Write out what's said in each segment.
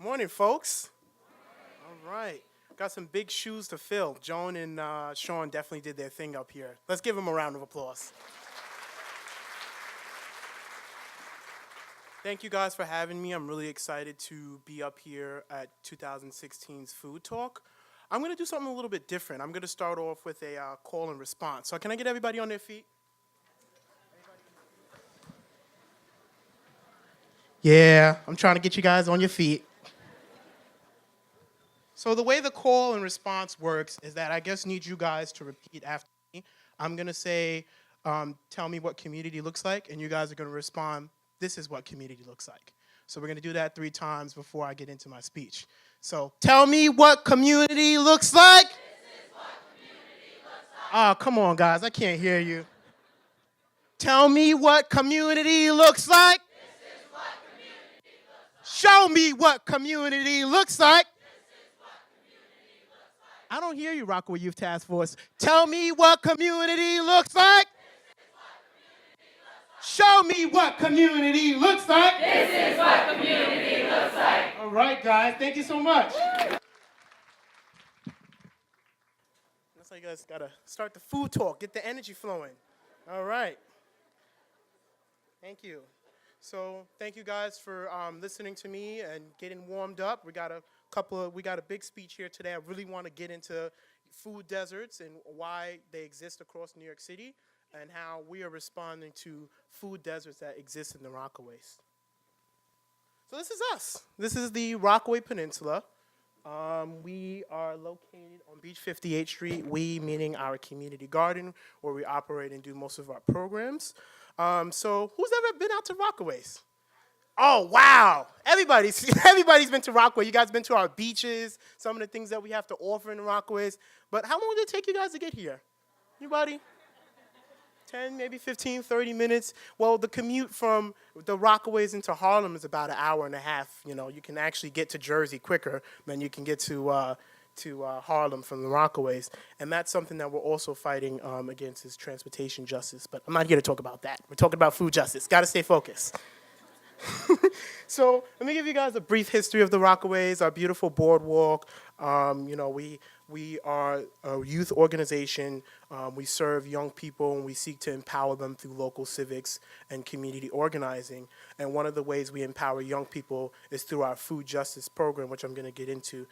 Morning, folks. All right. Got some big shoes to fill. Joan and Sean definitely did their thing up here. Let's give them a round of applause. Thank you guys for having me. I'm really excited to be up here at 2016's Food Talk. I'm going to do something a little bit different. I'm going to start off with a call and response. So can I get everybody on their feet? Yeah, I'm trying to get you guys on your feet. So the way the call and response works is that I just need you guys to repeat after me. I'm going to say, tell me what community looks like, and you guys are going to respond, this is what community looks like. So we're going to do that 3 times before I get into my speech. So tell me what community looks like. This is what community looks like. Oh, come on, guys. I can't hear you. Tell me what community looks like. This is what community looks like. Show me what community looks like. I don't hear you, Rockaway Youth Task Force. Tell me what community looks like. Show me what community looks like. This is what community looks like. All right, guys. Thank you so much. That's how you guys got to start the food talk. Get the energy flowing. All right. Thank you. So thank you guys for listening to me and getting warmed up. We got a big speech here today. I really want to get into food deserts and why they exist across New York City and how we are responding to food deserts that exist in the Rockaways. So this is us. This is the Rockaway Peninsula. We are located on Beach 58th Street, we meaning our community garden where we operate and do most of our programs. So who's ever been out to Rockaways? Oh, wow. Everybody's been to Rockaway. You guys been to our beaches, some of the things that we have to offer in the Rockaways. But how long did it take you guys to get here? Anybody? 10, maybe 15, 30 minutes. Well, the commute from the Rockaways into Harlem is about an hour and a half. You know, you can actually get to Jersey quicker than you can get to Harlem from the Rockaways. And that's something that we're also fighting against is transportation justice. But I'm not here to talk about that. We're talking about food justice. Got to stay focused. So let me give you guys a brief history of the Rockaways, our beautiful boardwalk. We are a youth organization. We serve young people, and we seek to empower them through local civics and community organizing. And one of the ways we empower young people is through our food justice program, which I'm going to get into.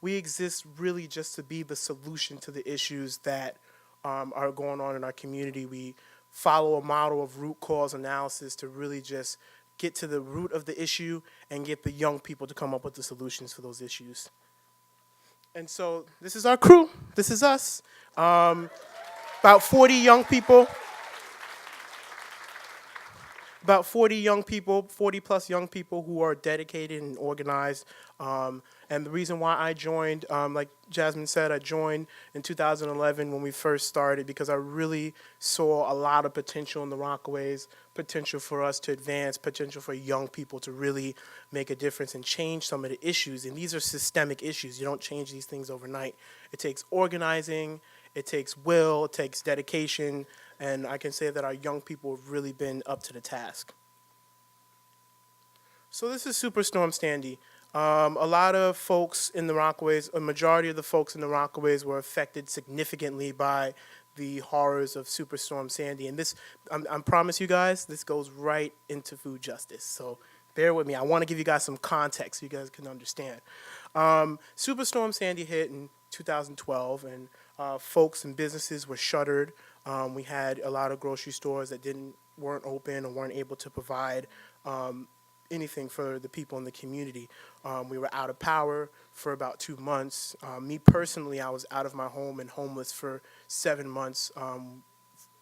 We exist really just to be the solution to the issues that are going on in our community. We follow a model of root cause analysis to really just get to the root of the issue and get the young people to come up with the solutions for those issues. And so this is our crew. This is us. About 40 young people. About 40 plus young people who are dedicated and organized. And the reason why I joined, like Jasmine said, I joined in 2011 when we first started because I really saw a lot of potential in the Rockaways, potential for us to advance, potential for young people to really make a difference and change some of the issues. And these are systemic issues. You don't change these things overnight. It takes organizing, it takes will, it takes dedication, and I can say that our young people have really been up to the task. So this is Superstorm Sandy. A lot of folks in the Rockaways, a majority of the folks in the Rockaways were affected significantly by the horrors of Superstorm Sandy. And this, I promise you guys, this goes right into food justice. So bear with me. I want to give you guys some context so you guys can understand. Superstorm Sandy hit in 2012, and folks and businesses were shuttered. We had a lot of grocery stores that weren't open or weren't able to provide anything for the people in the community. We were out of power for about 2 months. Me personally, I was out of my home and homeless for 7 months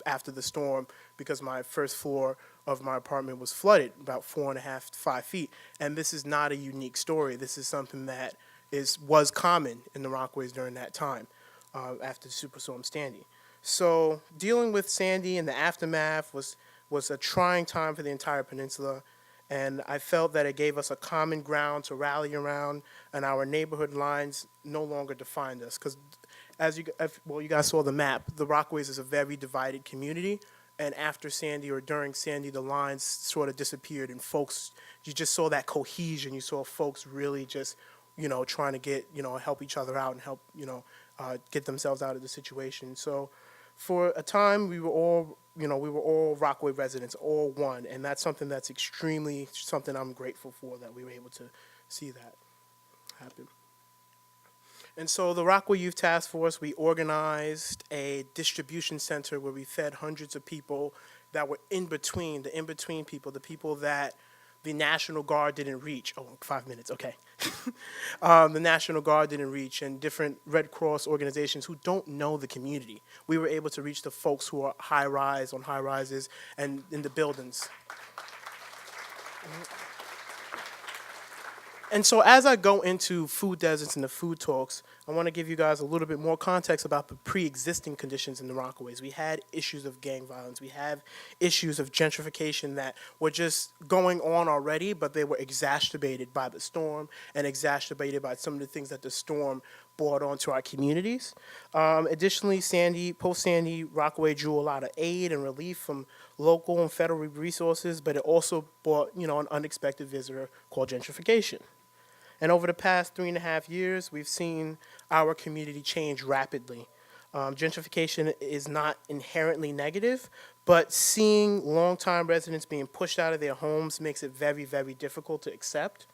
after the storm because my first floor of my apartment was flooded about 4.5 to 5 feet. And this is not a unique story. This is something that was common in the Rockaways during that time after Superstorm Sandy. So dealing with Sandy and the aftermath was a trying time for the entire peninsula. And I felt that it gave us a common ground to rally around, and our neighborhood lines no longer defined us. Because you guys saw the map, the Rockaways is a very divided community, and after Sandy or during Sandy, the lines sort of disappeared, and folks, you just saw that cohesion. You saw folks really just, trying to get, help each other out and help, get themselves out of the situation. So for a time, we were all Rockaway residents, all one, and that's something that's extremely something I'm grateful for, that we were able to see that happen. And so the Rockaway Youth Task Force, we organized a distribution center where we fed hundreds of people that were the in-between people, the people that the National Guard didn't reach. Oh, 5 minutes, okay. The National Guard didn't reach, and different Red Cross organizations who don't know the community. We were able to reach the folks who are on high rises and in the buildings. And so as I go into food deserts and the food talks, I want to give you guys a little bit more context about the pre-existing conditions in the Rockaways. We had issues of gang violence. We have issues of gentrification that were just going on already, but they were exacerbated by the storm and exacerbated by some of the things that the storm brought onto our communities. Additionally, post-Sandy, Rockaway drew a lot of aid and relief from local and federal resources, but it also brought, an unexpected visitor called gentrification. And over the past 3.5 years, we've seen our community change rapidly. Gentrification is not inherently negative, but seeing longtime residents being pushed out of their homes makes it very, very difficult to accept.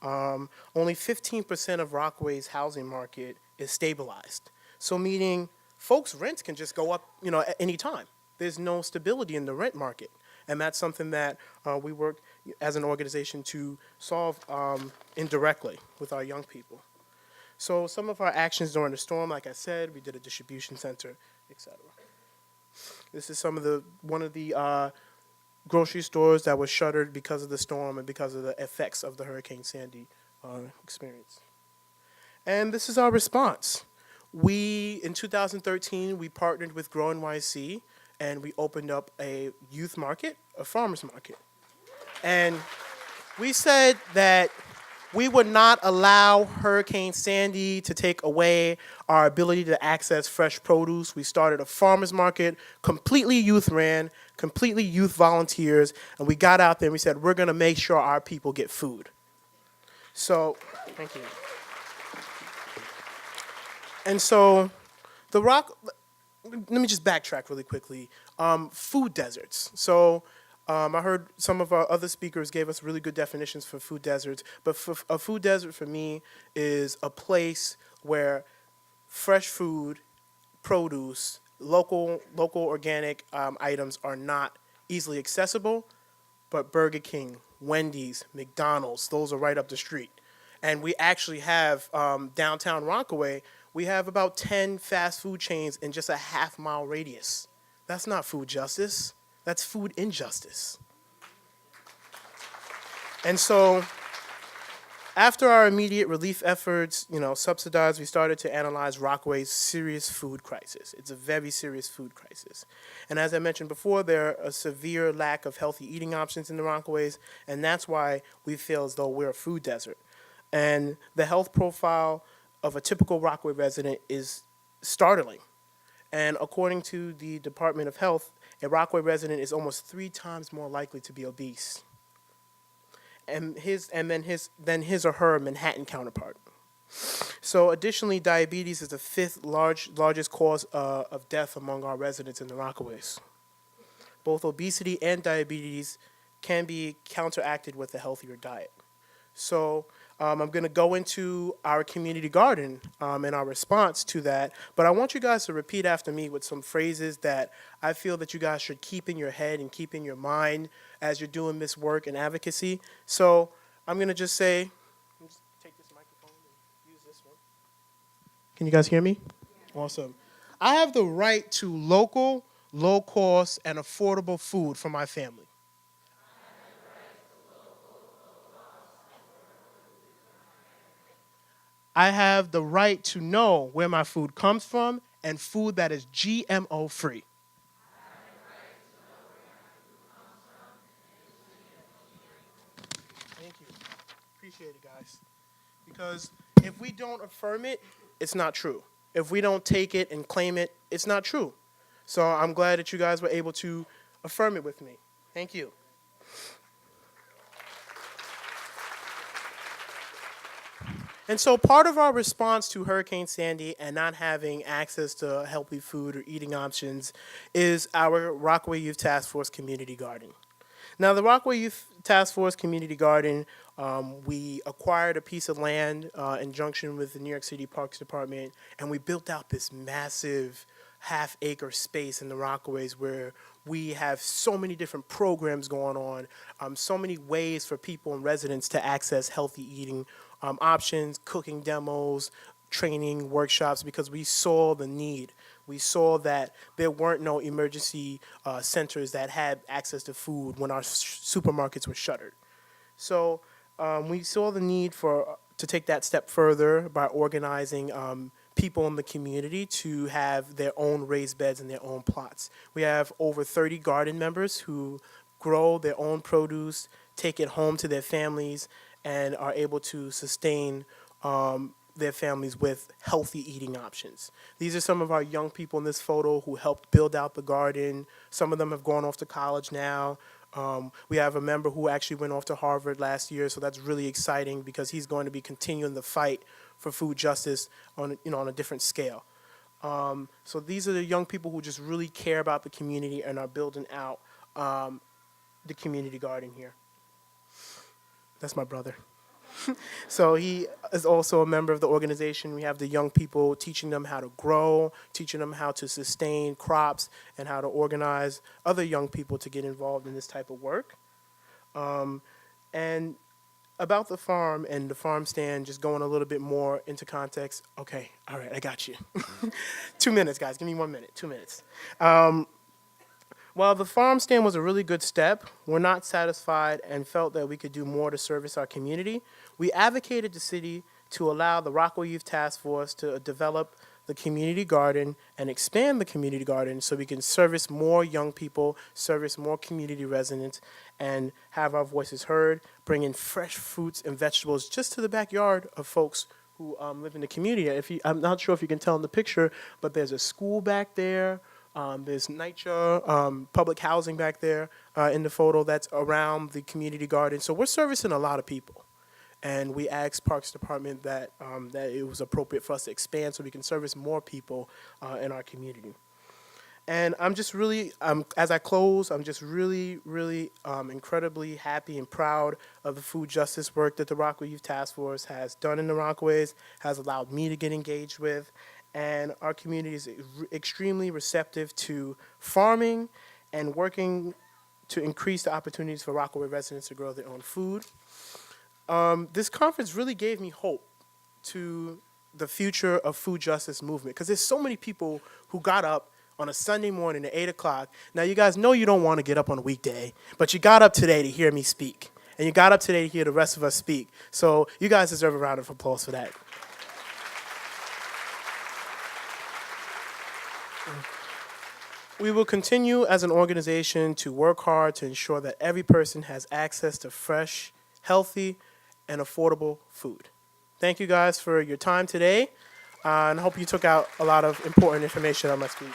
Only 15% of Rockaway's housing market is stabilized. So meaning folks' rents can just go up, at any time. There's no stability in the rent market. And that's something that we work as an organization to solve indirectly with our young people. So some of our actions during the storm, like I said, we did a distribution center, etc. This is one of the grocery stores that was shuttered because of the storm and because of the effects of the Hurricane Sandy experience. And this is our response. In 2013, we partnered with Grow NYC, and we opened up a youth market, a farmer's market. And we said that we would not allow Hurricane Sandy to take away our ability to access fresh produce. We started a farmer's market, completely youth ran, completely youth volunteers, and we got out there and we said, we're gonna make sure our people get food. So, thank you. And so, let me just backtrack really quickly. Food deserts. So I heard some of our other speakers gave us really good definitions for food deserts, but a food desert for me is a place where fresh food, produce, local organic items are not easily accessible, but Burger King, Wendy's, McDonald's, those are right up the street. And we actually have downtown Rockaway, we have about 10 fast food chains in just a half-mile radius. That's not food justice. That's food injustice. And so after our immediate relief efforts, subsidized, we started to analyze Rockaway's serious food crisis. It's a very serious food crisis. And as I mentioned before, there are a severe lack of healthy eating options in the Rockaways, and that's why we feel as though we're a food desert. And the health profile of a typical Rockaway resident is startling. And according to the Department of Health, a Rockaway resident is almost 3 times more likely to be obese than his or her Manhattan counterpart. So additionally, diabetes is the 5th largest cause of death among our residents in the Rockaways. Both obesity and diabetes can be counteracted with a healthier diet. So I'm going to go into our community garden and our response to that, but I want you guys to repeat after me with some phrases that I feel that you guys should keep in your head and keep in your mind as you're doing this work and advocacy. So I'm going to just say, just take this microphone and use this one. Can you guys hear me? Yeah. Awesome. I have the right to local, low-cost, and affordable food for my family. I have the right to know where my food comes from and food that is GMO free. Thank you. Appreciate it, guys. Because if we don't affirm it, it's not true. If we don't take it and claim it, it's not true. So I'm glad that you guys were able to affirm it with me. Thank you. And so part of our response to Hurricane Sandy and not having access to healthy food or eating options is our Rockaway Youth Task Force Community Garden. Now, the Rockaway Youth Task Force Community Garden, we acquired a piece of land in junction with the New York City Parks Department, and we built out this massive half-acre space in the Rockaways where we have so many different programs going on, so many ways for people and residents to access healthy eating options, cooking demos, training workshops, because we saw the need. We saw that there weren't no emergency centers that had access to food when our supermarkets were shuttered. So we saw the need to take that step further by organizing people in the community to have their own raised beds and their own plots. We have over 30 garden members who grow their own produce, take it home to their families, and are able to sustain their families with healthy eating options. These are some of our young people in this photo who helped build out the garden. Some of them have gone off to college now. We have a member who actually went off to Harvard last year, so that's really exciting because he's going to be continuing the fight for food justice on a different scale. So these are the young people who just really care about the community and are building out the community garden here. That's my brother. So he is also a member of the organization. We have the young people teaching them how to grow, teaching them how to sustain crops, and how to organize other young people to get involved in this type of work. And about the farm and the farm stand, just going a little bit more into context. Okay, all right, I got you. 2 minutes, guys. Give me 1 minute, 2 minutes. While the farm stand was a really good step, we're not satisfied and felt that we could do more to service our community. We advocated the city to allow the Rockaway Youth Task Force to develop the community garden and expand the community garden so we can service more young people, service more community residents, and have our voices heard, bring in fresh fruits and vegetables just to the backyard of folks who live in the community. I'm not sure if you can tell in the picture, but there's a school back there. There's NYCHA, public housing back there in the photo that's around the community garden. So we're servicing a lot of people. And we asked Parks Department that it was appropriate for us to expand so we can service more people in our community. And I'm just really, as I close, I'm just really, really incredibly happy and proud of the food justice work that the Rockaway Youth Task Force has done in the Rockaways, has allowed me to get engaged with. And our community is extremely receptive to farming and working to increase the opportunities for Rockaway residents to grow their own food. This conference really gave me hope to the future of food justice movement because there's so many people who got up on a Sunday morning at 8 o'clock. Now, you guys know you don't want to get up on a weekday, but you got up today to hear me speak. And you got up today to hear the rest of us speak. So you guys deserve a round of applause for that. We will continue as an organization to work hard to ensure that every person has access to fresh, healthy, and affordable food. Thank you guys for your time today, and I hope you took out a lot of important information on my speech.